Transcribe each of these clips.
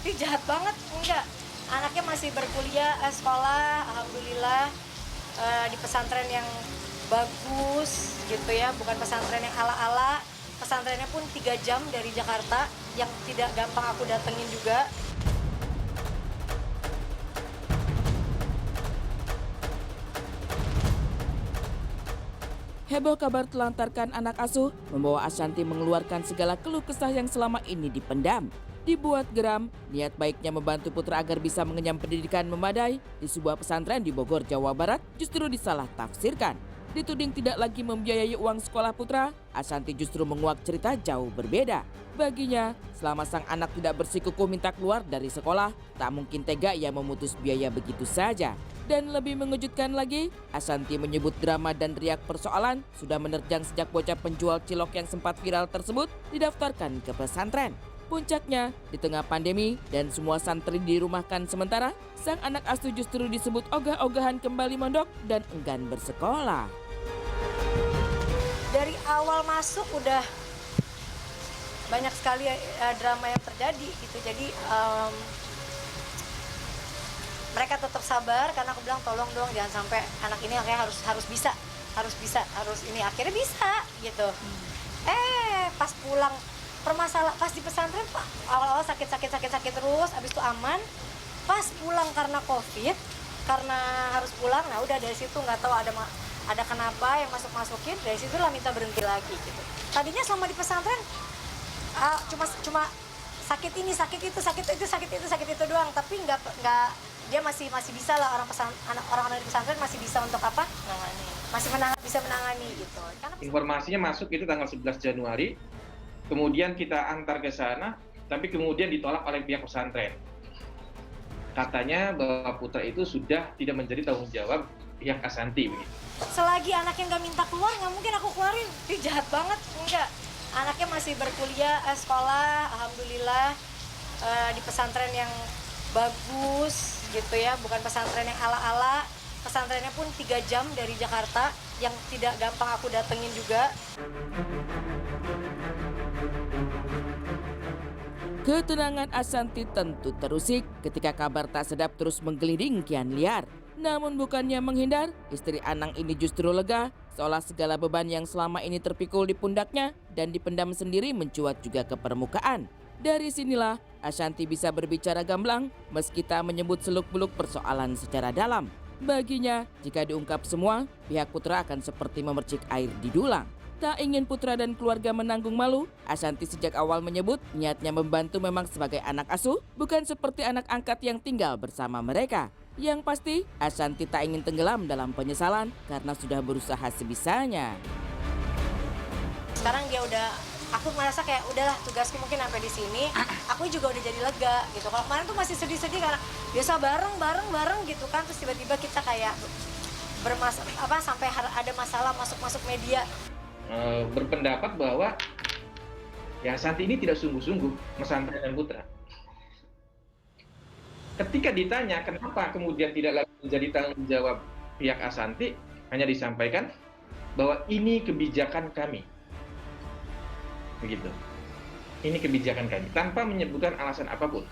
Ih, jahat banget, enggak. Anaknya masih berkuliah, sekolah, alhamdulillah di pesantren yang bagus gitu ya, bukan pesantren yang ala-ala. Pesantrennya pun 3 jam dari Jakarta, yang tidak gampang aku datengin juga. Heboh kabar telantarkan anak asuh membawa Ashanti mengeluarkan segala keluh kesah yang selama ini dipendam. Dibuat geram, niat baiknya membantu putra agar bisa mengenyam pendidikan memadai di sebuah pesantren di Bogor, Jawa Barat justru disalah tafsirkan. Dituding tidak lagi membiayai uang sekolah putra, Ashanti justru menguak cerita jauh berbeda. Baginya, selama sang anak tidak bersikukuh minta keluar dari sekolah, tak mungkin tega ia memutus biaya begitu saja. Dan lebih mengejutkan lagi, Ashanti menyebut drama dan riak persoalan sudah menerjang sejak bocah penjual cilok yang sempat viral tersebut didaftarkan ke pesantren. Puncaknya, di tengah pandemi dan semua santri dirumahkan sementara, sang anak asuh justru disebut ogah-ogahan kembali mondok dan enggan bersekolah. Dari awal masuk udah banyak sekali drama yang terjadi gitu. Jadi mereka tetap sabar karena aku bilang tolong dong jangan sampai anak ini kayak harus bisa ini akhirnya bisa gitu. Pas pulang pas di pesantren awal-awal sakit terus, abis itu aman. Pas pulang karena COVID, karena harus pulang, nah udah dari situ nggak tahu ada kenapa yang masukin, dari situlah minta berhenti lagi gitu. Tadinya selama di pesantren cuma sakit ini, sakit itu doang, tapi nggak dia masih bisa lah orang-orang di pesantren masih bisa untuk apa? Bisa menangani gitu. Karena informasinya masuk itu tanggal 11 Januari, kemudian kita antar ke sana, tapi kemudian ditolak oleh pihak pesantren. Katanya bahwa putra itu sudah tidak menjadi tanggung jawab pihak Ashanti. Selagi anaknya nggak minta keluar, nggak mungkin aku keluarin. Ih, jahat banget, enggak. Anaknya masih berkuliah, sekolah, alhamdulillah di pesantren yang bagus gitu ya, bukan pesantren yang ala-ala. Pesantrennya pun 3 jam dari Jakarta, yang tidak gampang aku datengin juga. Ketenangan Ashanti tentu terusik ketika kabar tak sedap terus menggelinding kian liar. Namun bukannya menghindar, istri Anang ini justru lega, seolah segala beban yang selama ini terpikul di pundaknya dan dipendam sendiri mencuat juga ke permukaan. Dari sinilah Ashanti bisa berbicara gamblang meski tak menyebut seluk-beluk persoalan secara dalam. Baginya, jika diungkap semua, pihak putra akan seperti memercik air di dulang. Tak ingin putra dan keluarga menanggung malu, Ashanti sejak awal menyebut niatnya membantu memang sebagai anak asuh, bukan seperti anak angkat yang tinggal bersama mereka. Yang pasti, Ashanti tak ingin tenggelam dalam penyesalan karena sudah berusaha sebisanya. Sekarang aku merasa kayak udahlah tugasku mungkin sampai di sini, aku juga udah jadi lega gitu. Kalau kemarin tuh masih sedih-sedih karena biasa bareng gitu kan, terus tiba-tiba kita kayak sampai ada masalah masuk media. Berpendapat bahwa ya Ashanti ini tidak sungguh-sungguh mesantren putra. Ketika ditanya kenapa kemudian tidak lagi menjadi tanggung jawab pihak Ashanti, hanya disampaikan bahwa ini kebijakan kami. Begitu. Ini kebijakan kami, tanpa menyebutkan alasan apapun.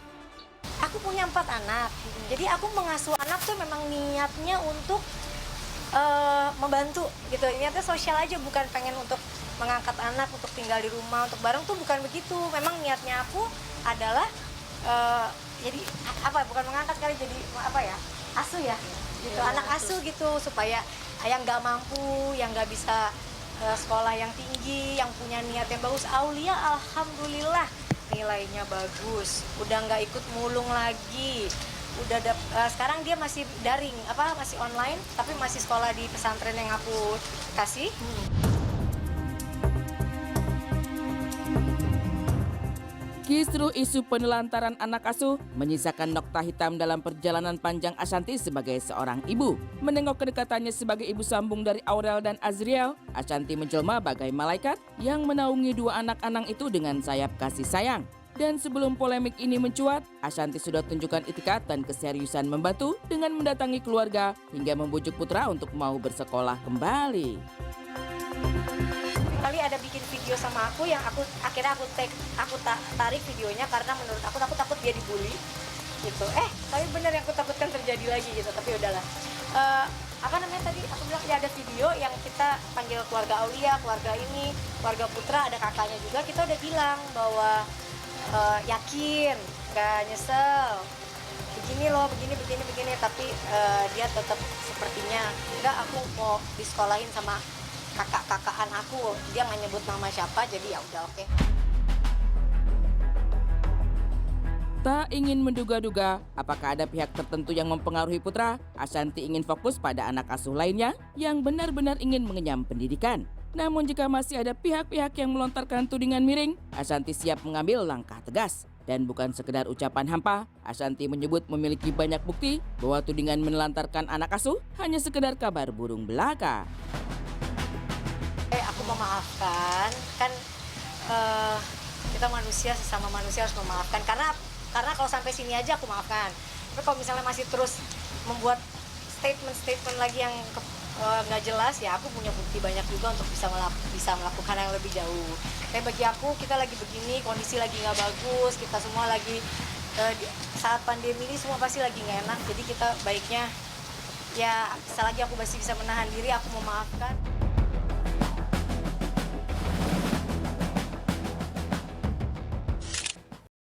Aku punya 4 anak, jadi aku mengasuh anak tuh memang niatnya untuk membantu gitu, niatnya sosial aja, bukan pengen untuk mengangkat anak untuk tinggal di rumah untuk bareng tuh bukan begitu. Memang niatnya aku adalah jadi bukan mengangkat kali, jadi asuh ya gitu, anak asuh gitu, supaya yang nggak mampu, yang nggak bisa sekolah yang tinggi, yang punya niat yang bagus. Aulia alhamdulillah nilainya bagus, udah nggak ikut mulung lagi. Sekarang dia masih daring, masih online, tapi masih sekolah di pesantren yang aku kasih. Kisruh isu penelantaran anak asuh menyisakan nokta hitam dalam perjalanan panjang Ashanti sebagai seorang ibu. Menengok kedekatannya sebagai ibu sambung dari Aurel dan Azriel, Ashanti menjelma bagai malaikat yang menaungi 2 anak Anang itu dengan sayap kasih sayang. Dan sebelum polemik ini mencuat, Ashanti sudah tunjukkan itikat dan keseriusan membantu dengan mendatangi keluarga hingga membujuk putra untuk mau bersekolah kembali. kali ada bikin video sama aku yang akhirnya aku tarik videonya karena menurut aku takut dia dibully gitu. Tapi bener yang aku takutkan terjadi lagi gitu, tapi udahlah. Apa namanya tadi aku bilang ya ada video yang kita panggil keluarga Aulia, keluarga ini, keluarga Putra, ada kakaknya juga, kita udah bilang bahwa yakin, gak nyesel, begini loh, begini, tapi dia tetap sepertinya enggak, aku mau disekolahin sama kakak-kakakan aku, dia nggak nyebut nama siapa, jadi ya udah oke. Tak ingin menduga-duga apakah ada pihak tertentu yang mempengaruhi Putra, Ashanty ingin fokus pada anak asuh lainnya yang benar-benar ingin mengenyam pendidikan. Namun jika masih ada pihak-pihak yang melontarkan tudingan miring, Ashanty siap mengambil langkah tegas. Dan bukan sekedar ucapan hampa, Ashanty menyebut memiliki banyak bukti bahwa tudingan menelantarkan anak asuh hanya sekedar kabar burung belaka. Aku memaafkan, kan kita manusia, sesama manusia harus memaafkan, karena kalau sampai sini aja aku maafkan. Tapi kalau misalnya masih terus membuat statement lagi yang nggak jelas, ya aku punya bukti banyak juga untuk bisa melakukan yang lebih jauh. Kayak bagi aku, kita lagi begini, kondisi lagi nggak bagus, kita semua lagi saat pandemi ini semua pasti lagi nggak enak. Jadi kita baiknya ya selagi aku masih bisa menahan diri, aku memaafkan.